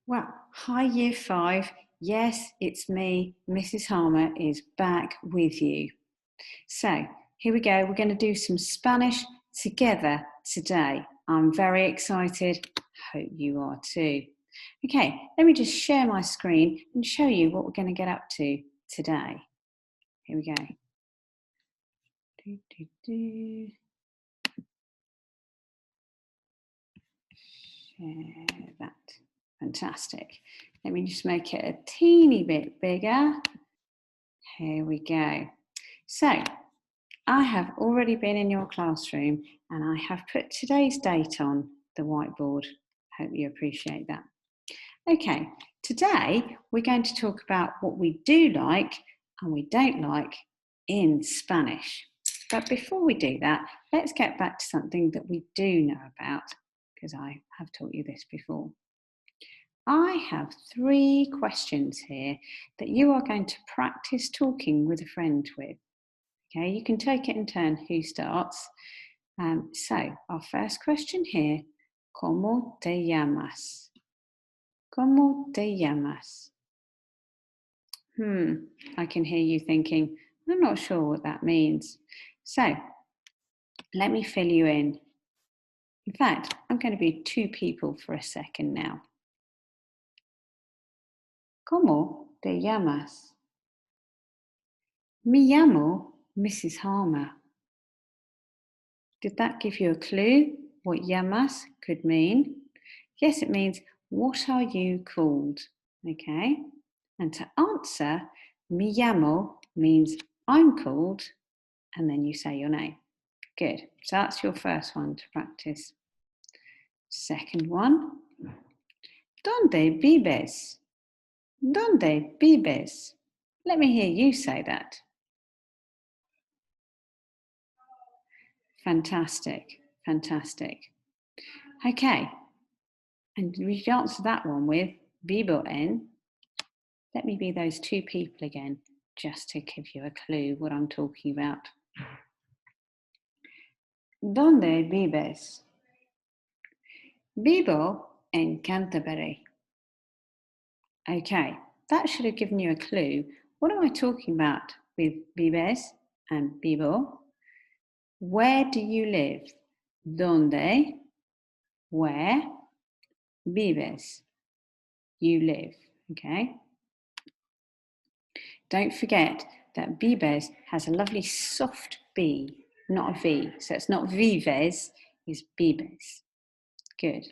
Well, hi Year 5. Yes, it's me, Mrs. Harmer is back with you. So, here we go. We're going to do some Spanish together today. I'm very excited. Hope you are too. Okay, let me just share my screen and show you what we're going to get up to today. Here we go. Share that. Fantastic. Let me just make it a teeny bit bigger. Here we go. So, I have already been in your classroom and I have put today's date on the whiteboard. Hope you appreciate that. Okay, today we're going to talk about what we do like and we don't like in Spanish. But before we do that, let's get back to something that we do know about, because I have taught you this before. I have 3 questions here that you are going to practice talking with a friend with. Okay, you can take it in turn who starts. So, our first question here, ¿Cómo te llamas? ¿Cómo te llamas? I can hear you thinking, I'm not sure what that means. So, let me fill you in. In fact, I'm going to be 2 people for a second now. ¿Cómo te llamas? Me llamo Mrs. Harmer. Did that give you a clue what llamas could mean? Yes, it means, what are you called? Okay. And to answer, me llamo means I'm called, and then you say your name. Good. So that's your first one to practice. Second one, ¿Dónde vives? ¿Dónde vives? Let me hear you say that. Fantastic, fantastic. Okay, and we answer that one with vivo en. Let me be those 2 people again, just to give you a clue what I'm talking about. ¿Dónde vives? Vivo en Canterbury. Okay, that should have given you a clue. What am I talking about with vives and vivo? Where do you live? ¿Dónde? Where? Vives. You live. Okay. Don't forget that vives has a lovely soft B, not a V. So it's not vives, it's vives. Good.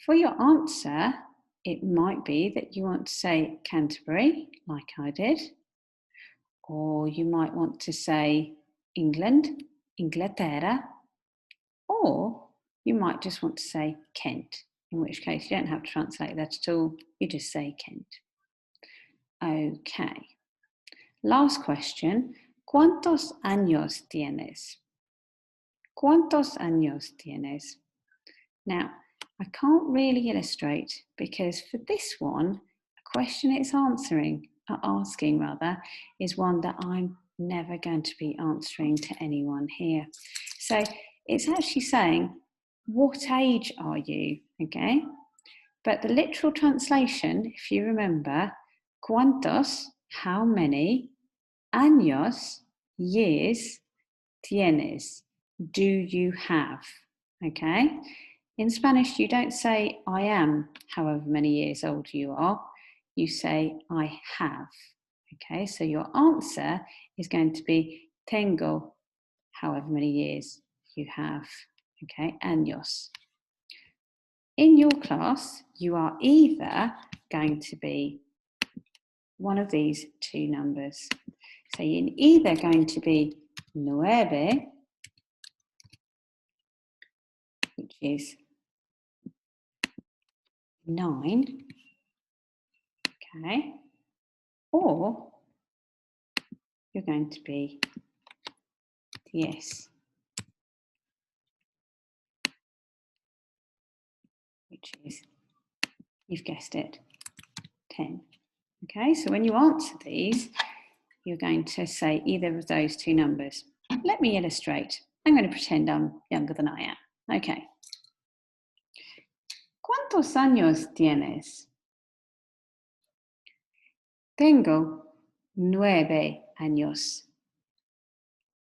For your answer, it might be that you want to say Canterbury, like I did, or you might want to say England, Inglaterra, or you might just want to say Kent, in which case you don't have to translate that at all, you just say Kent. Okay. Last question, ¿cuántos años tienes? ¿Cuántos años tienes? Now, I can't really illustrate because for this one, a question it's asking is one that I'm never going to be answering to anyone here. So it's actually saying, what age are you? Okay. But the literal translation, if you remember, ¿cuántos, how many, años, years, tienes, do you have? Okay. In Spanish, you don't say I am however many years old you are. You say I have. Okay, so your answer is going to be tengo however many years you have. Okay, años. In your class, you are either going to be one of these 2 numbers. So you're either going to be 9, which is 9, okay, or you're going to be 10, which is, you've guessed it, 10. Okay, so when you answer these, you're going to say either of those 2 numbers. Let me illustrate. I'm going to pretend I'm younger than I am. Okay. ¿Cuántos años tienes? Tengo 9 años.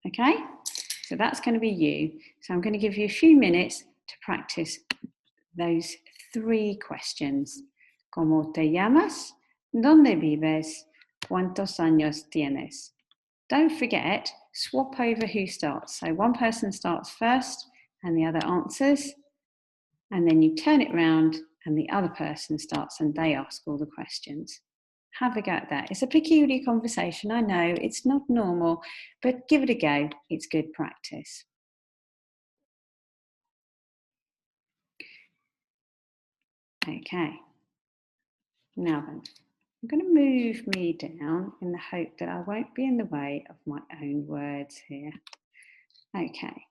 Okay, so that's going to be you. So I'm going to give you a few minutes to practice those 3 questions. ¿Cómo te llamas? ¿Dónde vives? ¿Cuántos años tienes? Don't forget, swap over who starts. So one person starts first and the other answers, and then you turn it around and the other person starts and they ask all the questions. Have a go at that. It's a peculiar conversation, I know, it's not normal, but give it a go. It's good practice. Okay. Now then, I'm going to move me down in the hope that I won't be in the way of my own words here. Okay.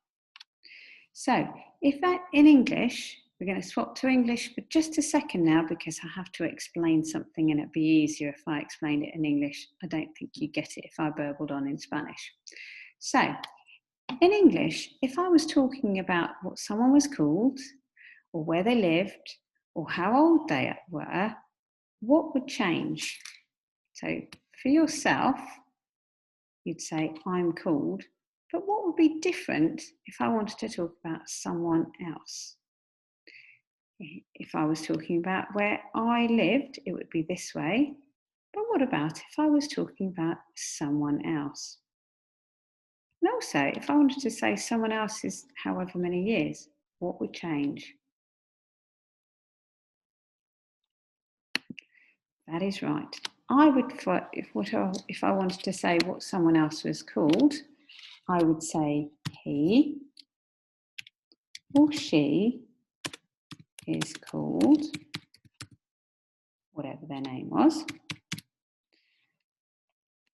So, if that in English, we're going to swap to English for just a second now because I have to explain something and it'd be easier if I explained it in English. I don't think you get it if I burbled on in Spanish. So, in English, if I was talking about what someone was called, or where they lived, or how old they were, what would change? So, for yourself, you'd say, I'm called. But what would be different if I wanted to talk about someone else? If I was talking about where I lived, it would be this way. But what about if I was talking about someone else? And also, if I wanted to say someone else is however many years, what would change? That is right. I would, if I wanted to say what someone else was called, I would say he or she is called whatever their name was.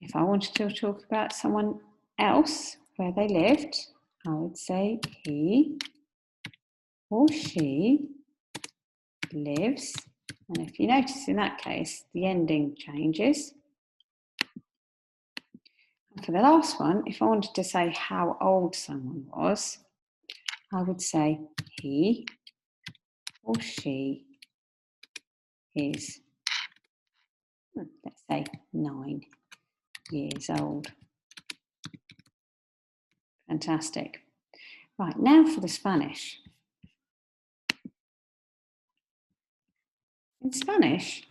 If I wanted to talk about someone else, where they lived, I would say he or she lives. And if you notice in that case, the ending changes. And for the last one, if I wanted to say how old someone was, I would say he or she is, let's say, 9 years old. Fantastic. Right, now for the Spanish. In Spanish,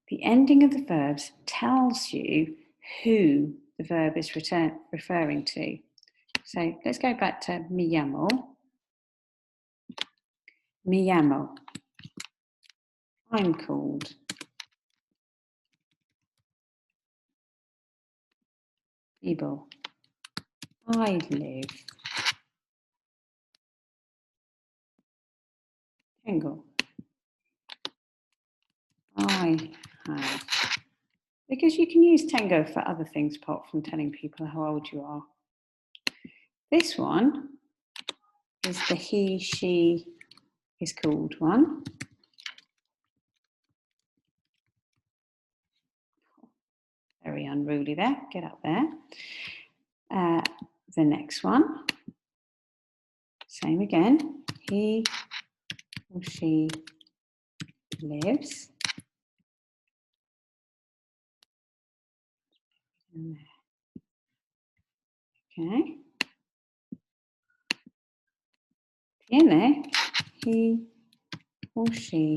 the ending of the verbs tells you who the verb is referring to. So let's go back to me llamo. Me llamo. I'm called. Vivo. I live. Tengo. I have. Because you can use tengo for other things apart from telling people how old you are. This one is the he, she is called one. Very unruly there, get up there. The next one, same again, he or she lives. Okay. Tiene, he or she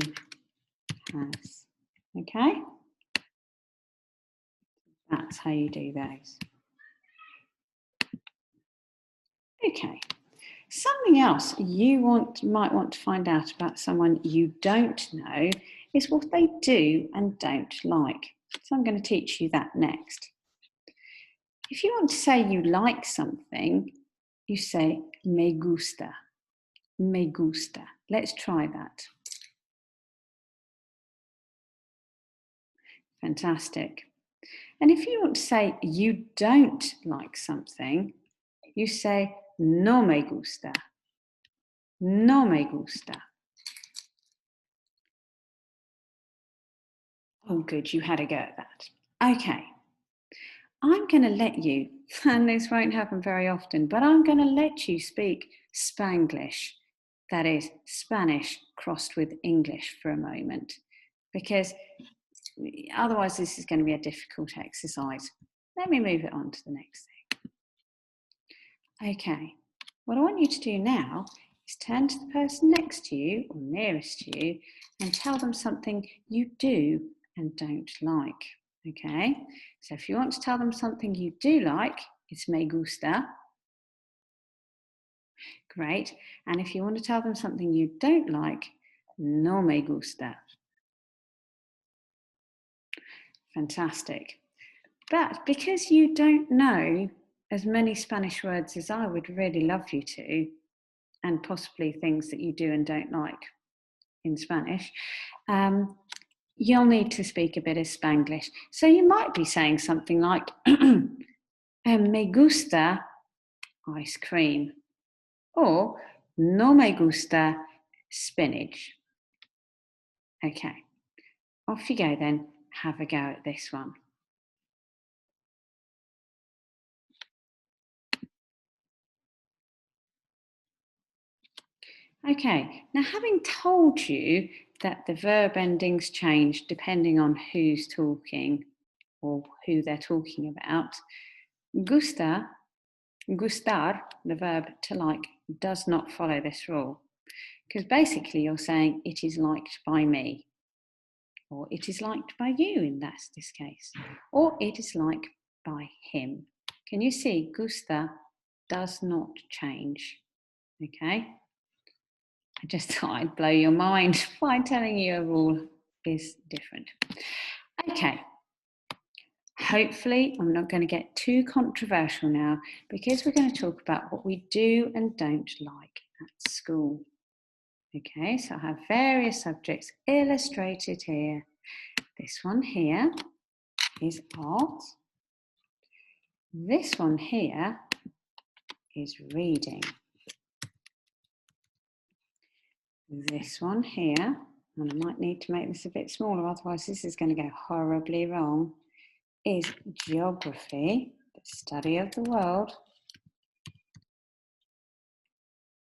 has. Okay? That's how you do those. Okay. Something else you might want to find out about someone you don't know is what they do and don't like. So I'm going to teach you that next. If you want to say you like something, you say me gusta. Me gusta. Let's try that. Fantastic. And if you want to say you don't like something, you say no me gusta. No me gusta. Oh, good, you had a go at that. Okay. I'm going to let you, and this won't happen very often, but I'm going to let you speak Spanglish. that is Spanish crossed with English for a moment, because otherwise this is going to be a difficult exercise. Let me move it on to the next thing. Okay, what I want you to do now is turn to the person next to you or nearest to you and tell them something you do and don't like. Okay, so if you want to tell them something you do like, it's me gusta. Great. And if you want to tell them something you don't like, no me gusta. Fantastic. But because you don't know as many Spanish words as I would really love you to, and possibly things that you do and don't like in Spanish, you'll need to speak a bit of Spanglish. So you might be saying something like, me gusta ice cream, or no me gusta spinach. Okay, off you go then. Have a go at this one. Okay, now having told you that the verb endings change depending on who's talking or who they're talking about, gusta, gustar, the verb to like, does not follow this rule. Because basically you're saying it is liked by me, or it is liked by you in this case, or it is liked by him. Can you see gusta does not change? Okay. I just thought I'd blow your mind by telling you a rule is different. Okay. Hopefully, I'm not going to get too controversial now because we're going to talk about what we do and don't like at school. Okay, so I have various subjects illustrated here. This one here is art. This one here is reading. This one here, and I might need to make this a bit smaller, otherwise this is going to go horribly wrong, is geography, the study of the world.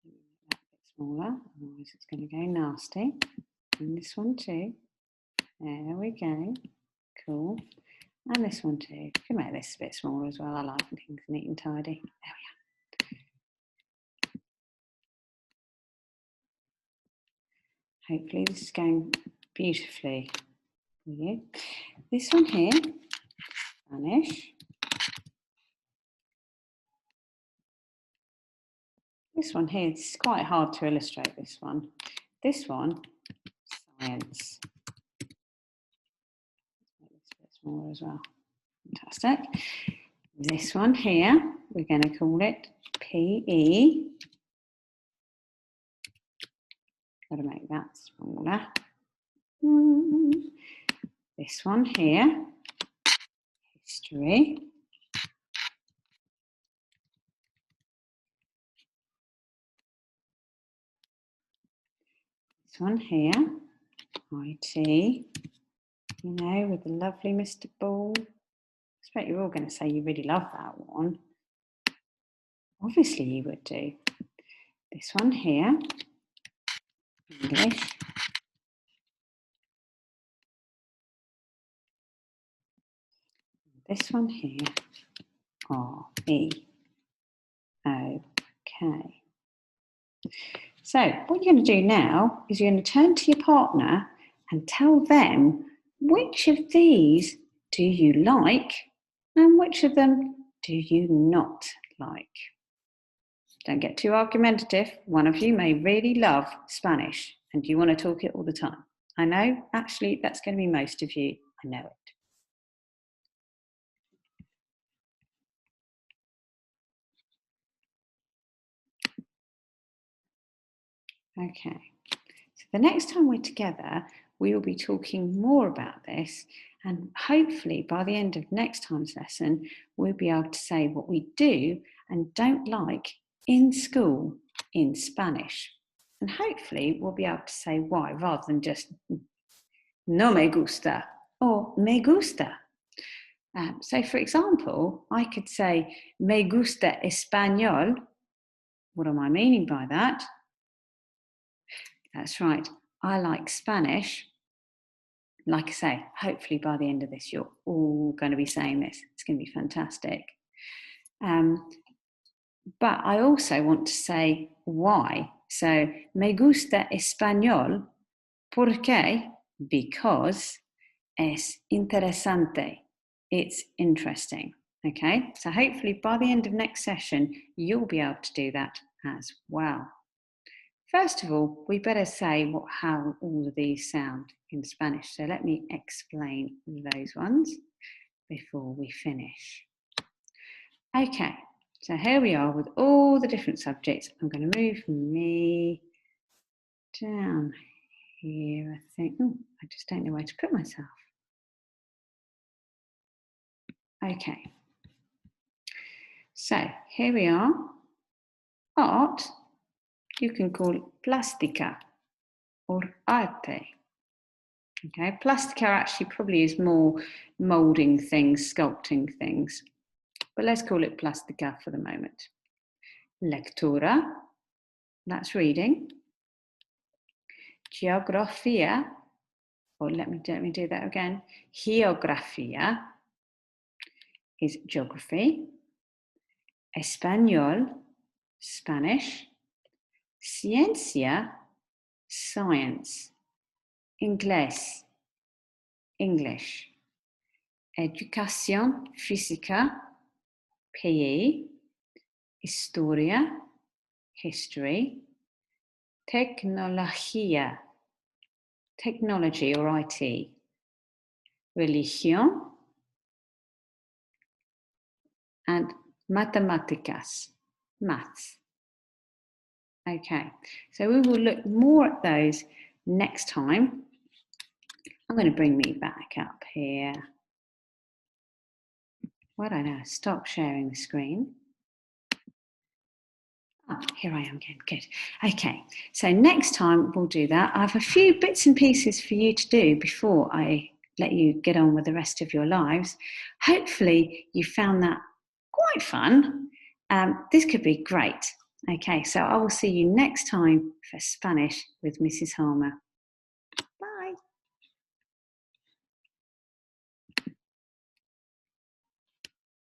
A bit smaller, otherwise it's going to go nasty. And this one too. There we go. Cool. And this one too. You can make this a bit smaller as well. I like things neat and tidy. There we are. Hopefully this is going beautifully for you. This one here, Spanish. This one here, it's quite hard to illustrate this one. This one, science. Let's make this a bit smaller as well. Fantastic. This one here, we're going to call it PE. Got to make that smaller. This one here, history. This one here, IT, you know, with the lovely Mr. Ball. I expect you're all going to say you really love that one. Obviously you would do. This one here, English. This one here, R-E-O-K. So what you're going to do now is you're going to turn to your partner and tell them which of these do you like and which of them do you not like. Don't get too argumentative. One of you may really love Spanish and you want to talk it all the time. I know, actually, that's going to be most of you. I know it. Okay, so the next time we're together, we will be talking more about this, and hopefully by the end of next time's lesson, we'll be able to say what we do and don't like in school in Spanish. And hopefully we'll be able to say why rather than just no me gusta or me gusta. So for example, I could say me gusta español. What am I meaning by that? That's right. I like Spanish. Like I say, hopefully by the end of this, you're all going to be saying this. It's going to be fantastic. But I also want to say why. So, me gusta español porque, because es interesante. It's interesting. Okay, so hopefully by the end of next session, you'll be able to do that as well. First of all, we better say how all of these sound in Spanish. So let me explain those ones before we finish. Okay, so here we are with all the different subjects. I'm going to move me down here, I think. Oh, I just don't know where to put myself. Okay, so here we are. Art, you can call it plástica or arte. Okay, plástica actually probably is more moulding things, sculpting things. But let's call it plástica for the moment. Lectura, that's reading. Geografía, or let me do that again. Geografía is geography. Español, Spanish. Ciencia, science. Inglés, English. Educación física, PE. Historia, history. Tecnología, technology or IT. Religión. And matemáticas, maths. Okay, so we will look more at those next time. I'm going to bring me back up here. Why don't I stop sharing the screen? Oh, here I am again, good. Okay, so next time we'll do that. I have a few bits and pieces for you to do before I let you get on with the rest of your lives. Hopefully you found that quite fun. This could be great. Okay, so I will see you next time for Spanish with Mrs. Harmer.